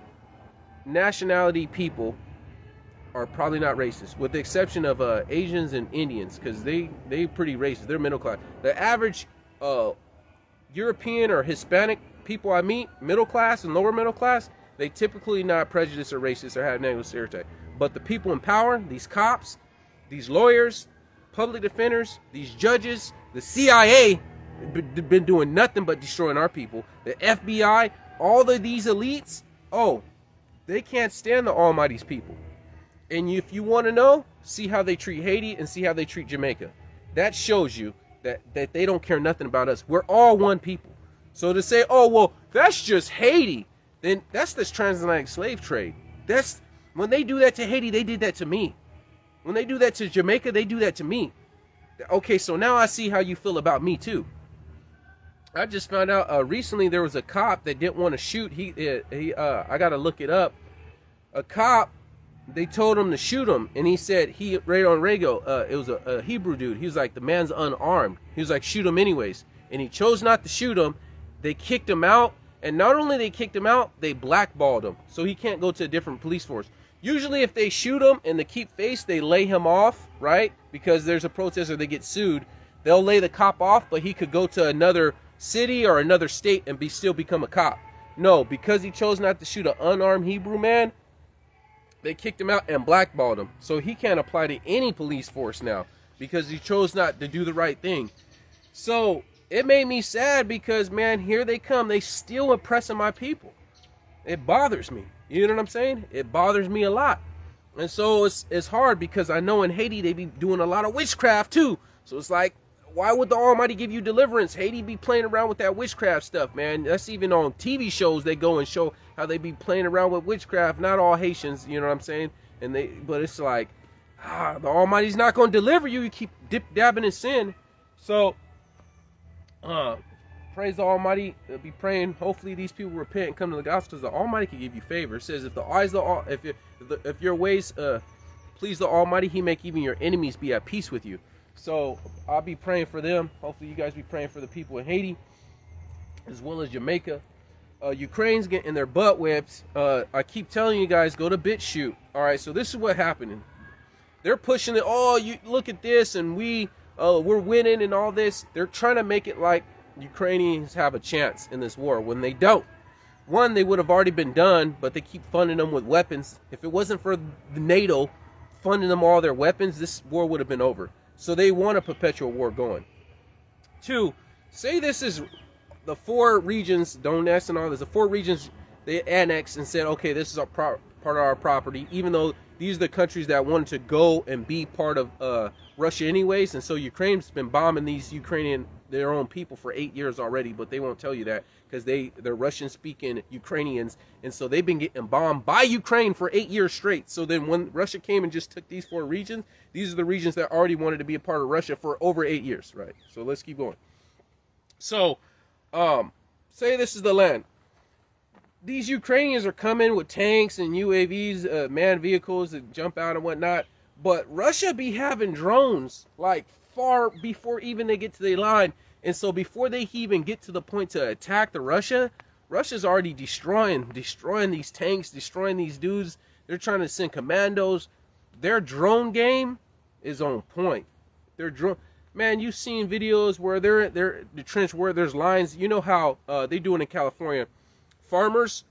nationality people are probably not racist, with the exception of Asians and Indians, because they pretty racist. They're middle-class. The average European or Hispanic people I meet, middle-class and lower middle-class, they typically not prejudiced or racist or have negative stereotype. But the people in power, these cops, these lawyers, public defenders, these judges, the CIA, been doing nothing but destroying our people. The FBI, all of these elites, oh, they can't stand the Almighty's people. And if you want to know, see how they treat Haiti and see how they treat Jamaica. That shows you that they don't care nothing about us. We're all one people. So to say, oh, well, that's just Haiti, then that's this transatlantic slave trade. That's, when they do that to Haiti, they did that to me. When they do that to Jamaica, they do that to me. Okay, so now I see how you feel about me too. I just found out recently there was a cop that didn't want to shoot. I got to look it up. A cop, they told him to shoot him, and he said, he right on radio, it was a Hebrew dude. He was like, the man's unarmed. He was like, shoot him anyways. And he chose not to shoot him. They kicked him out, and not only they kicked him out, they blackballed him, so he can't go to a different police force. Usually if they shoot him and to keep face, they lay him off, right? Because there's a protest or they get sued. They'll lay the cop off, but he could go to another city or another state and still become a cop. No, because he chose not to shoot an unarmed Hebrew man, they kicked him out and blackballed him. So he can't apply to any police force now because he chose not to do the right thing. So it made me sad because, man, here they come. They still oppressing my people. It bothers me. You know what I'm saying? It bothers me a lot. And so it's hard because I know in Haiti they be doing a lot of witchcraft too. So it's like, why would the Almighty give you deliverance? Haiti be playing around with that witchcraft stuff, man. That's even on TV shows they go and show how they be playing around with witchcraft. Not all Haitians, you know what I'm saying? But it's like, the Almighty's not going to deliver you. You keep dabbing in sin. So, praise the Almighty. Be praying. Hopefully these people repent and come to the gospel, because the Almighty can give you favor. It says, if your ways please the Almighty, He make even your enemies be at peace with you. So I'll be praying for them. Hopefully you guys be praying for the people in Haiti as well as Jamaica. Ukraine's getting their butt whipped. I keep telling you guys, go to BitChute. All right, so this is what happened. They're pushing it. Oh, you look at this, and we're winning and all this. They're trying to make it like Ukrainians have a chance in this war when they don't. One, they would have already been done, but they keep funding them with weapons. If it wasn't for the NATO funding them all their weapons, this war would have been over. So they want a perpetual war going. Two, say this is the 4 regions, Donetsk and all this, the 4 regions they annexed and said, okay, this is a part of our property, even though these are the countries that wanted to go and be part of Russia anyways. And so Ukraine's been bombing these their own people for 8 years already, but they won't tell you that because they're Russian-speaking Ukrainians, and so they've been getting bombed by Ukraine for 8 years straight. So then when Russia came and just took these 4 regions, these are the regions that already wanted to be a part of Russia for over 8 years, right? So let's keep going. So, say this is the land. These Ukrainians are coming with tanks and UAVs, manned vehicles that jump out and whatnot, but Russia be having drones like far before even they get to the line. And so before they even get to the point to attack Russia's already destroying these tanks, destroying these dudes. They're trying to send commandos. Their drone game is on point. Their drone, man, you've seen videos where they're the trench where there's lines. You know how they do it in California. farmers,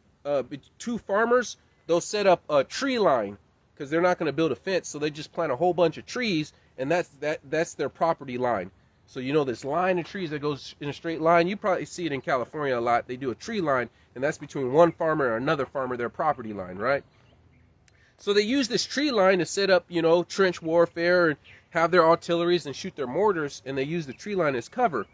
two farmers, they'll set up a tree line because they're not going to build a fence, so they just plant a whole bunch of trees, and that's their property line. So you know this line of trees that goes in a straight line. You probably see it in California a lot. They do a tree line, and that's between one farmer and another farmer, their property line, right? So they use this tree line to set up, you know, trench warfare and have their artilleries and shoot their mortars, and they use the tree line as cover.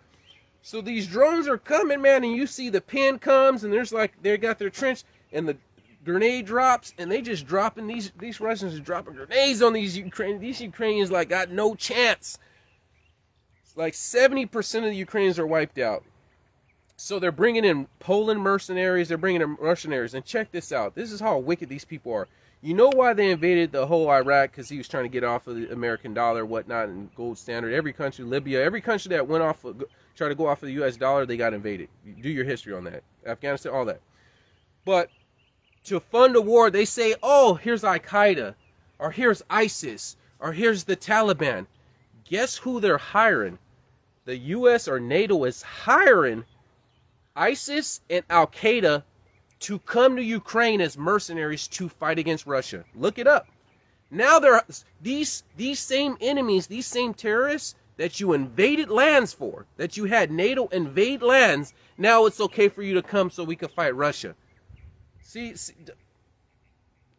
So these drones are coming, man, and you see the pin comes, and there's like, they got their trench, and the grenade drops, and they just dropping, these Russians are dropping grenades on these Ukrainians. These Ukrainians, like, got no chance. It's like 70% of the Ukrainians are wiped out. So they're bringing in Poland mercenaries, they're bringing in mercenaries, and check this out. This is how wicked these people are. You know why they invaded the whole Iraq? Because he was trying to get off of the American dollar, whatnot, and gold standard. Every country, Libya, every country that went off, tried to go off of the U.S. dollar, they got invaded. You do your history on that. Afghanistan, all that. But to fund a war, they say, oh, here's Al-Qaeda, or here's ISIS, or here's the Taliban. Guess who they're hiring? The U.S. or NATO is hiring ISIS and Al-Qaeda to come to Ukraine as mercenaries to fight against Russia. Look it up. Now there are these same enemies, these same terrorists that you invaded lands for, that you had NATO invade lands, now it's okay for you to come so we can fight Russia. See,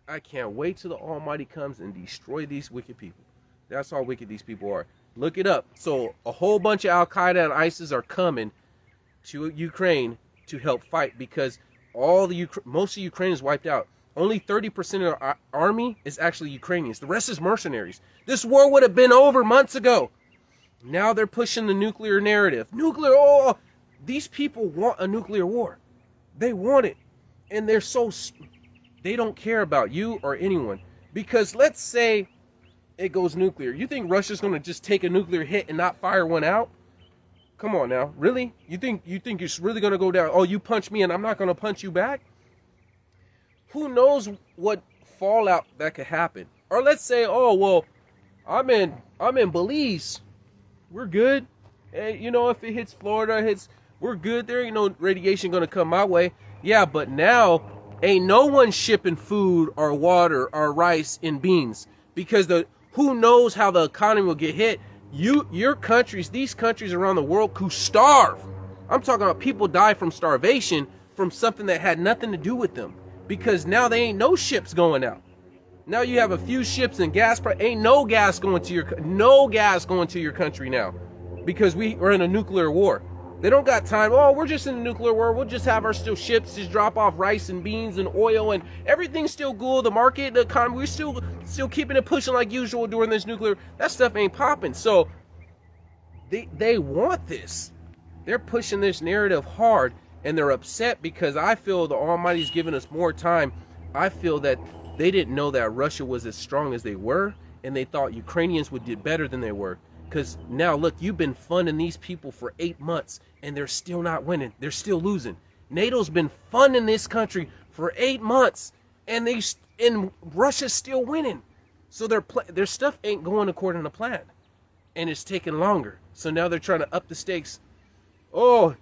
I can't wait till the Almighty comes and destroy these wicked people. That's how wicked these people are. Look it up. So a whole bunch of Al-Qaeda and ISIS are coming to Ukraine to help fight, because most of Ukraine is wiped out. Only 30% of our army is actually Ukrainians. The rest is mercenaries. This war would have been over months ago. Now they're pushing the nuclear narrative. Nuclear, oh, these people want a nuclear war. They want it. And they don't care about you or anyone. Because let's say it goes nuclear. You think Russia's going to just take a nuclear hit and not fire one out? Come on now, really? You think it's really going to go down? Oh, you punch me and I'm not going to punch you back? Who knows what fallout that could happen? Or let's say, oh well, I'm in Belize. We're good. Hey, you know, if it hits Florida, we're good. There ain't no radiation going to come my way. Yeah, but now ain't no one shipping food or water or rice and beans, because who knows how the economy will get hit. Your countries, these countries around the world could starve. I'm talking about people die from starvation from something that had nothing to do with them, because now they ain't no ships going out. Now you have a few ships and gas price. Ain't no gas going to your country now, because we are in a nuclear war. They don't got time. Oh, we're just in a nuclear war. We'll just have our ships just drop off rice and beans and oil, and everything's still good. The market, the economy, we're still keeping it pushing like usual during this nuclear. That stuff ain't popping. So they want this. They're pushing this narrative hard, and they're upset because I feel the Almighty's giving us more time. I feel that they didn't know that Russia was as strong as they were, and they thought Ukrainians would do better than they were. Because now, look, you've been funding these people for 8 months, and they're still not winning. They're still losing. NATO's been funding this country for 8 months, and Russia's still winning. So their stuff ain't going according to plan, and it's taking longer. So now they're trying to up the stakes. Oh,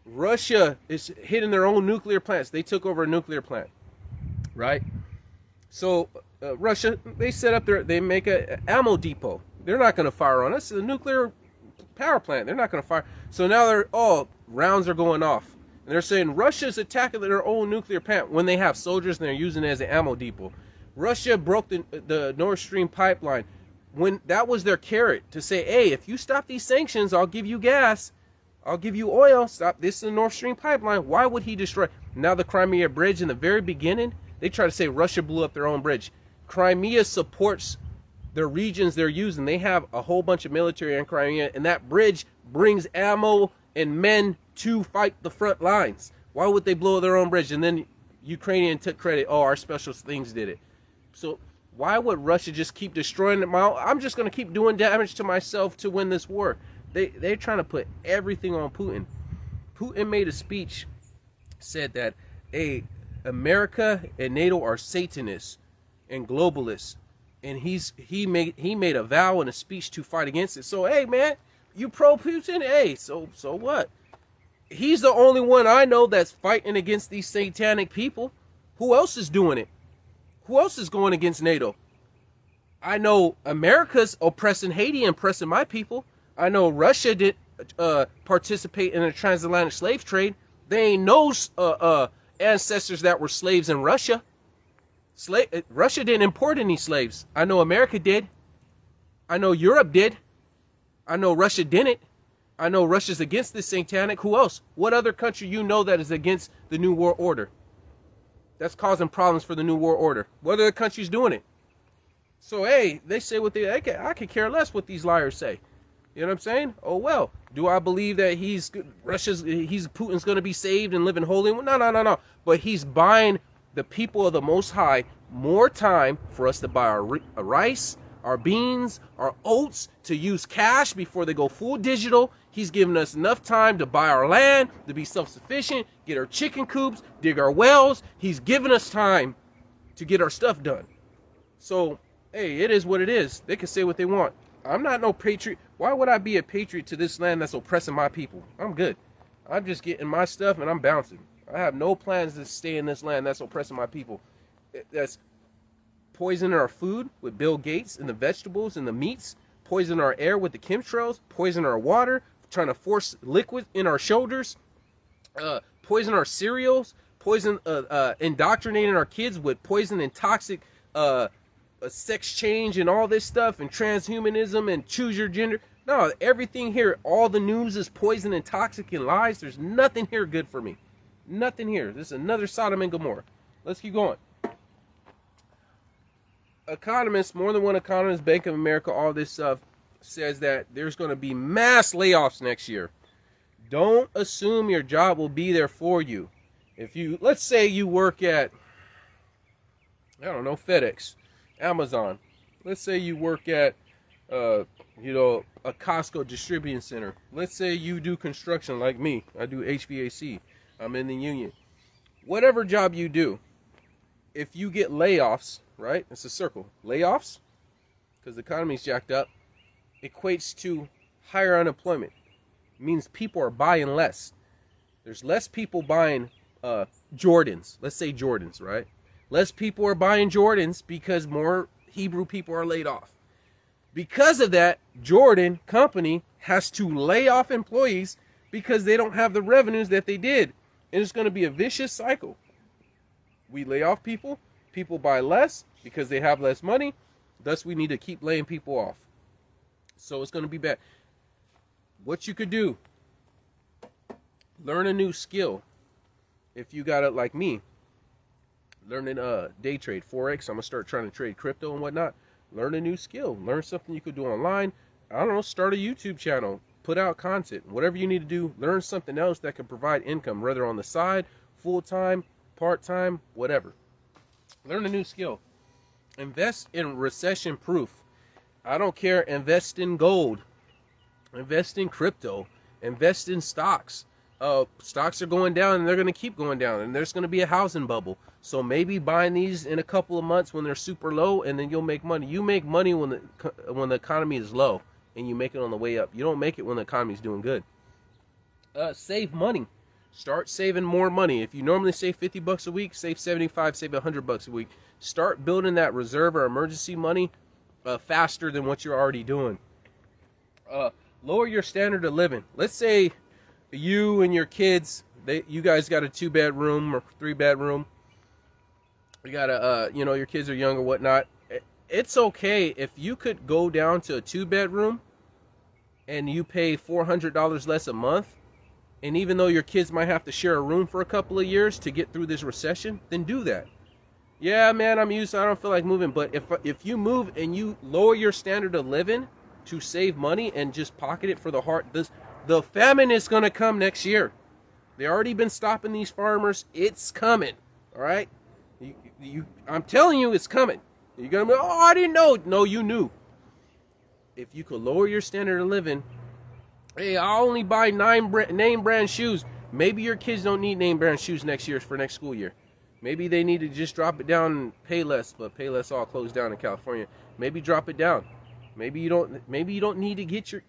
Russia is hitting their own nuclear plants. They took over a nuclear plant, right? So Russia, they make an ammo depot. They're not going to fire on us. It's a nuclear power plant. They're not going to fire. So now rounds are going off. And they're saying Russia's attacking their own nuclear plant when they have soldiers and they're using it as an ammo depot. Russia broke the Nord Stream pipeline. When that was their carrot to say, hey, if you stop these sanctions, I'll give you gas. I'll give you oil. Stop this is the Nord Stream pipeline. Why would he destroy? Now the Crimea bridge, in the very beginning, they try to say Russia blew up their own bridge. Crimea supports the regions they're using. They have a whole bunch of military in Crimea, and that bridge brings ammo and men to fight the front lines. Why would they blow their own bridge? And then Ukrainian took credit. Oh, our special things did it. So why would Russia just keep destroying them? I'm just going to keep doing damage to myself to win this war. They're trying to put everything on Putin. Putin made a speech, said that, hey, America and NATO are Satanists and globalists. And he made a vow and a speech to fight against it. So hey man, you pro Putin? Hey, so what? He's the only one I know that's fighting against these satanic people. Who else is doing it? Who else is going against NATO? I know America's oppressing Haiti and oppressing my people. I know Russia did participate in the transatlantic slave trade. There ain't no ancestors that were slaves in Russia. Russia didn't import any slaves. I know America did. I know Europe did. I know Russia didn't. I know Russia's against the satanic. Who else? What other country you know that is against the New World Order? That's causing problems for the New World Order. What other country's doing it? So, hey, they say what I could care less what these liars say. You know what I'm saying? Oh, well, do I believe that Putin's going to be saved and living holy? No. But he's buying the people of the Most High more time for us to buy our rice, our beans, our oats, to use cash before they go full digital. He's giving us enough time to buy our land, to be self-sufficient, get our chicken coops, dig our wells. He's giving us time to get our stuff done. So, hey, it is what it is. They can say what they want. I'm not no patriot. Why would I be a patriot to this land that's oppressing my people? I'm good. I'm just getting my stuff and I'm bouncing. I have no plans to stay in this land that's oppressing my people. That's poisoning our food with Bill Gates and the vegetables and the meats, poisoning our air with the chemtrails, poisoning our water, trying to force liquid in our shoulders, poison our cereals, indoctrinating our kids with poison and toxic sex change and all this stuff and transhumanism and choose your gender. No, everything here, all the news is poison and toxic and lies. There's nothing here good for me. Nothing here. This is another Sodom and Gomorrah. Let's keep going. Economists, more than one economist, Bank of America, all this stuff, says that there's going to be mass layoffs next year. Don't assume your job will be there for you. If you, let's say you work at, I don't know, FedEx, Amazon. Let's say you work at, a Costco distributing center. Let's say you do construction like me. I do HVAC. I'm in the union. Whatever job you do, if you get layoffs, right? It's a circle. Layoffs, because the economy's jacked up, equates to higher unemployment. It means people are buying less. There's less people buying Jordans. Let's say Jordans, right? Less people are buying Jordans because more Hebrew people are laid off. Because of that, Jordan company has to lay off employees because they don't have the revenues that they did. And it's going to be a vicious cycle. We lay off people, people buy less because they have less money. Thus, we need to keep laying people off. So it's going to be bad. What you could do, learn a new skill. If you got it like me, learning day trade, Forex, I'm going to start trying to trade crypto and whatnot. Learn a new skill. Learn something you could do online. I don't know, start a YouTube channel. Put out content. Whatever you need to do, learn something else that can provide income, whether on the side, full-time, part-time, whatever. Learn a new skill. Invest in recession-proof. I don't care. Invest in gold. Invest in crypto. Invest in stocks. Stocks are going down and they're going to keep going down, and there's going to be a housing bubble. So maybe buying these in a couple of months when they're super low, and then you'll make money. You make money when the economy is low, and you make it on the way up. You don't make it when the economy is doing good. Save money. Start saving more money. If you normally save 50 bucks a week, save 75, save 100 bucks a week. Start building that reserve or emergency money faster than what you're already doing. Lower your standard of living. Let's say you and your kids, you guys got a 2-bedroom or 3-bedroom. You got a, your kids are young or whatnot. It's okay if you could go down to a 2-bedroom and you pay $400 less a month. And even though your kids might have to share a room for a couple of years to get through this recession, then do that. Yeah, man, I'm used to, I don't feel like moving. But if you move and you lower your standard of living to save money and just pocket it for the heart, the famine is going to come next year. They already been stopping these farmers. It's coming. All right? I'm telling you, it's coming. You're going to be, oh, I didn't know. No, you knew. If you could lower your standard of living, hey, I'll only buy name brand shoes. Maybe your kids don't need name brand shoes next year for next school year. Maybe they need to just drop it down and pay less, but pay less all closed down in California. Maybe drop it down. Maybe you don't need to get your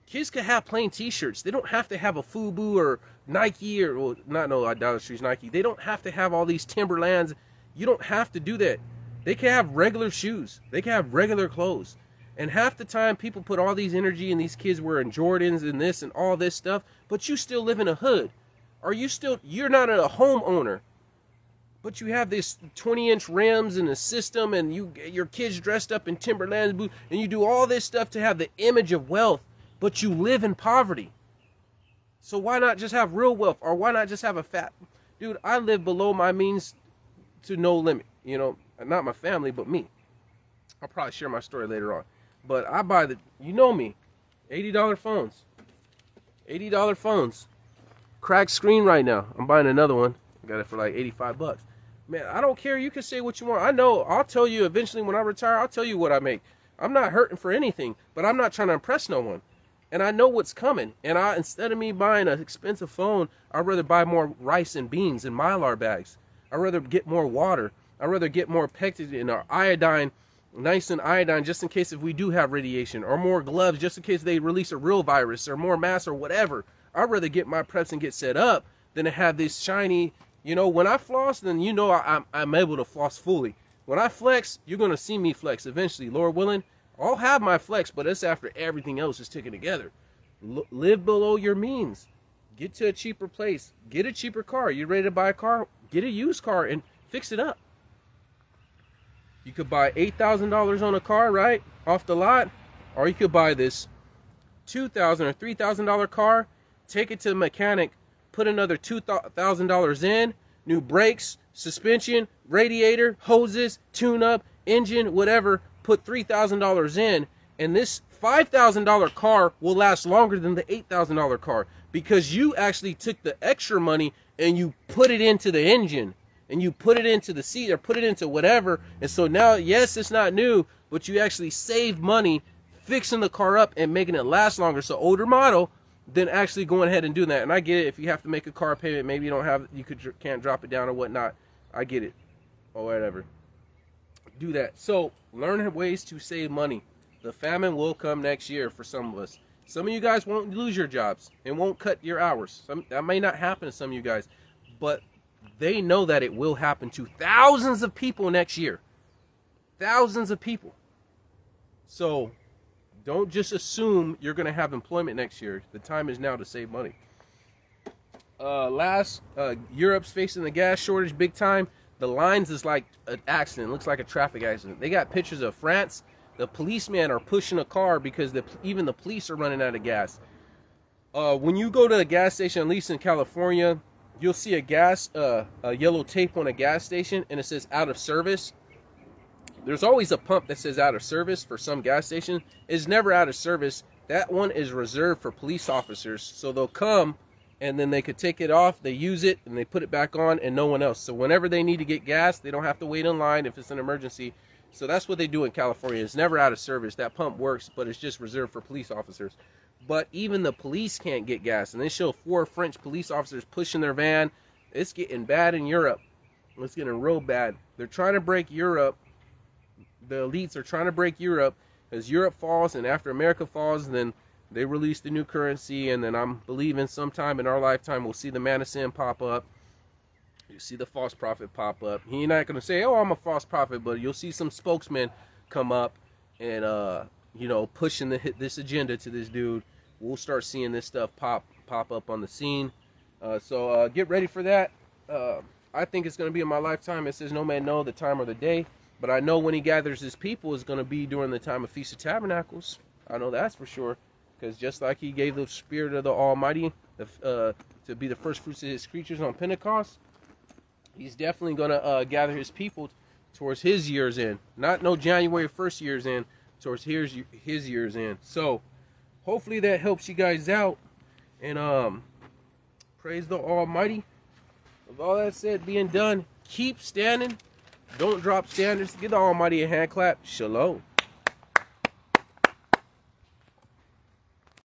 kids could have plain t-shirts. They don't have to have a FUBU or Nike or, well, not no idolatry, Nike. They don't have to have all these Timberlands. You don't have to do that. They can have regular shoes. They can have regular clothes. And half the time people put all these energy in these kids wearing Jordans and this and all this stuff, but you still live in a hood. You're not a homeowner, but you have this 20-inch rims and a system, and your kids dressed up in Timberlands boots, and you do all this stuff to have the image of wealth, but you live in poverty. So why not just have real wealth? Or why not just have a fat... Dude, I live below my means to no limit. You know, not my family, but me. I'll probably share my story later on. But I buy the... You know me. $80 phones. $80 phones. Cracked screen right now. I'm buying another one. I got it for like 85 bucks. Man, I don't care. You can say what you want. I know. I'll tell you eventually when I retire. I'll tell you what I make. I'm not hurting for anything. But I'm not trying to impress no one. And I know what's coming. And instead of me buying an expensive phone, I'd rather buy more rice and beans and Mylar bags. I'd rather get more water. I'd rather get more pectin or iodine, nice and iodine, just in case if we do have radiation. Or more gloves, just in case they release a real virus. Or more masks or whatever. I'd rather get my preps and get set up than to have this shiny... You know, when I floss, then you know I'm able to floss fully. When I flex, you're going to see me flex eventually. Lord willing, I'll have my flex, but it's after everything else is taken together. Live below your means. Get to a cheaper place. Get a cheaper car. You ready to buy a car? Get a used car and fix it up. You could buy $8,000 on a car, right? Off the lot. Or you could buy this $2,000 or $3,000 car, take it to the mechanic, put another $2,000 in, new brakes, suspension, radiator, hoses, tune-up, engine, whatever, put $3,000 in, and this $5,000 car will last longer than the $8,000 car because you actually took the extra money and you put it into the engine, and you put it into the seat or put it into whatever, and so now, yes, it's not new, but you actually save money fixing the car up and making it last longer. So older model, than actually going ahead and doing that. And I get it, if you have to make a car payment, maybe can't drop it down or whatnot. I get it, or whatever. Do that. So learn ways to save money. The famine will come next year for some of us. Some of you guys won't lose your jobs and won't cut your hours. That may not happen to some of you guys, but they know that it will happen to thousands of people next year. Thousands of people. So don't just assume you're going to have employment next year. The time is now to save money. Europe's facing the gas shortage big time. The lines is like an accident. It looks like a traffic accident. They got pictures of France. The policemen are pushing a car because even the police are running out of gas. When you go to a gas station, at least in California, you'll see a yellow tape on a gas station, and it says out of service. There's always a pump that says out of service for some gas station. It's never out of service. That one is reserved for police officers. So they'll come and then they could take it off, they use it, and they put it back on, and no one else. So whenever they need to get gas, they don't have to wait in line if it's an emergency. So that's what they do in California. It's never out of service. That pump works, but it's just reserved for police officers. But even the police can't get gas. And they show 4 French police officers pushing their van. It's getting bad in Europe. It's getting real bad. They're trying to break Europe. The elites are trying to break Europe. As Europe falls and after America falls, then they release the new currency, and then I'm believing sometime in our lifetime we'll see the man of sin pop up. You see the false prophet pop up. He's not going to say, oh, I'm a false prophet, but you'll see some spokesmen come up and, you know, pushing this agenda to this dude. We'll start seeing this stuff pop up on the scene. So get ready for that. I think it's going to be in my lifetime. It says no man know the time or the day. But I know when he gathers his people is going to be during the time of Feast of Tabernacles. I know that's for sure. Because just like he gave the Spirit of the Almighty to be the first fruits of his creatures on Pentecost, he's definitely going to gather his people towards his year's end. Not no January 1st year's end, towards his year's end. So hopefully that helps you guys out. And praise the Almighty. With all that said being done, keep standing. Don't drop standards. Give the Almighty a hand clap. Shalom.